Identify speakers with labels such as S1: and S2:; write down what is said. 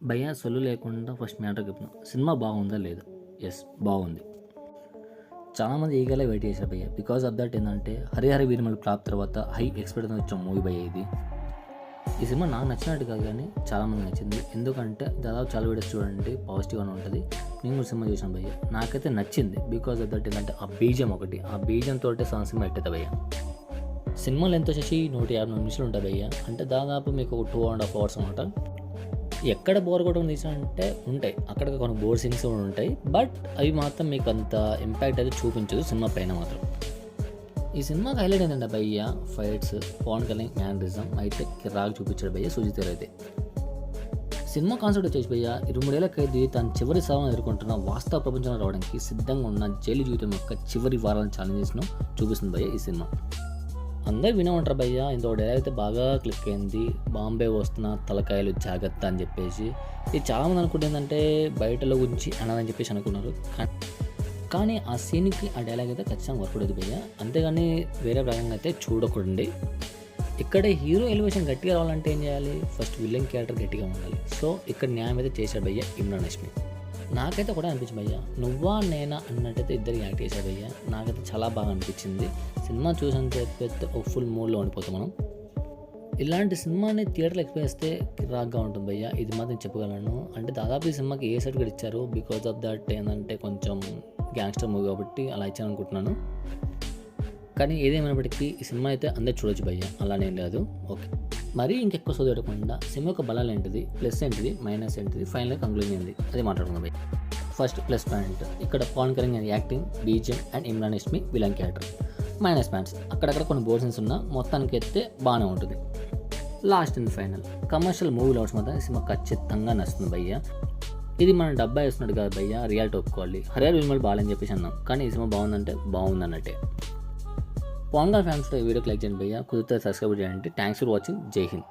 S1: భయ్యా సొల్లు లేకుండా ఫస్ట్ మ్యాటర్ చెప్పిన సినిమా బాగుందా లేదా? ఎస్, బాగుంది. చాలామంది ఈగలే వెయిట్ చేశారు భయ్య. బికాజ్ ఆఫ్ దట్ ఏంటంటే హరిహర వీరమల్ ఫ్లాప్ తర్వాత హై ఎక్స్పెక్టేషన్ వచ్చిన మూవీ భయ్య ఇది. ఈ సినిమా నాకు నచ్చినట్టు కాదు కానీ చాలామంది నచ్చింది. ఎందుకంటే దాదాపు చాలా వీడియోస్ చూడండి పాజిటివ్ అని ఉంటుంది. నేను కూడా సినిమా చూసాను భయ్య, నాకైతే నచ్చింది. బికాజ్ ఆఫ్ దట్ ఏంటంటే ఆ బీజం ఒకటి, ఆ బీజం తోటే సినిమా ఎట్టవుతుంది భయ్య. సినిమాలు ఎంత వచ్చేసి 154 నిమిషాలు ఉంటాయి భయ్య. అంటే దాదాపు మీకు ఒక 2.5 hours అనమాట. ఎక్కడ బోర్ కొట్టడం తీసానంటే ఉంటాయి, అక్కడ కొన్ని బోర్ సీన్స్ కూడా ఉంటాయి. బట్ అవి మాత్రం మీకు అంత ఇంపాక్ట్ అయితే చూపించదు సినిమా పైన మాత్రం. ఈ సినిమాకి హైలైట్ ఏంటంటే భయ్య ఫైట్స్, పవన్ కళ్యాణ్ మ్యానరిజం అయితే కిరాక్ చూపించాడు భయ్య సుజిత్ అయితే. సినిమా కాన్సెప్ట్ వచ్చేసి భయ్య 23 ఏళ్ల ఖైదీ తన చివరి సవాలను ఎదుర్కొంటున్న వాస్తవ ప్రపంచంలో రావడానికి సిద్ధంగా ఉన్న జైలు జీవితం యొక్క చివరి వారాలను ఛాలెంజెస్ను చూపిస్తుంది భయ్య ఈ సినిమా. అందరూ వినే ఉంటారు భయ్య. ఇంత డైలాగ్ అయితే బాగా క్లిక్ అయింది, బాంబే వస్తున్న తలకాయలు జాగ్రత్త అని చెప్పేసి. ఇది చాలామంది అనుకుంటే ఏంటంటే బయటలో గురించి అన్నదని చెప్పేసి అనుకున్నారు. కానీ ఆ సీన్కి ఆ డైలాగ్ అయితే ఖచ్చితంగా వర్క్ అవుతుంది భయ్య. అంతేగాని వేరే రకంగా అయితే చూడకూడండి. ఇక్కడ హీరో ఎలివేషన్ గట్టిగా రావాలంటే ఏం చేయాలి? ఫస్ట్ విలన్ క్యారెక్టర్ గట్టిగా ఉండాలి. సో ఇక్కడ న్యాయం అయితే చేశాడు భయ్య ఇమ్రాన్ హష్మి. నాకైతే కూడా అనిపించింది భయ్య, నువ్వా నేనా అన్నట్టయితే ఇద్దరు యాక్ట్ చేశారు భయ్య. నాకైతే చాలా బాగా అనిపించింది. సినిమా చూసాను చెప్పేస్తే ఒక ఫుల్ మూడ్లో ఉండిపోతాం మనం. ఇలాంటి సినిమాని థియేటర్లో ఎక్స్పీరియన్స్ చేస్తే కిరాక్గా ఉంటుంది భయ్య, ఇది మాత్రం చెప్పగలను. అంటే దాదాపు ఈ సినిమాకి ఏ సర్టిఫికేట్ ఇచ్చారు బికాజ్ ఆఫ్ దట్ ఏంటంటే కొంచెం గ్యాంగ్స్టర్ మూవీ కాబట్టి అలా ఇచ్చాను అనుకుంటున్నాను. కానీ ఏదేమైనప్పటికీ ఈ సినిమా అయితే అందరూ చూడొచ్చు భయ్య, అలానే లేదు. ఓకే, మరీ ఇంకెక్కువ చదవకుండా సినిమా యొక్క బలాలు ఏంటిది, ప్లస్ ఏంటిది, మైనస్ ఏంటిది, ఫైనల్గా కంక్లూజన్ ఏంటి అది మాట్లాడుకుందాం భయ్య. ఫస్ట్ ప్లస్ పాయింట్, ఇక్కడ Pawan Kalyan acting, BGM and Imran Hashmi villain character. Minus points, అక్కడక్కడ కొన్ని బోర్సెన్స్ ఉన్నా మొత్తానికి అయితే బాగానే ఉంటుంది. Last and final, commercial movie lovers మాత్రం సినిమా ఖచ్చితంగా నచ్చుతుంది భయ్య. ఇది మన డబ్బా వేస్తున్నట్టు కాదు భయ్య, రియాలిటీ ఒప్పుకోవాలి. హరిహర వీరమల్ బాగాలని చెప్పేసి అన్నాం, కానీ ఈ సినిమా బాగుందంటే బాగుందన్నట్టే. పవన్ కళ్యాణ్ ఫ్యాన్స్తో ఈ వీడియోకి లైక్ చేయండి భయ్య, కుదిరితే సబ్స్క్రైబ్ చేయండి. Thanks for watching. జై హింద్.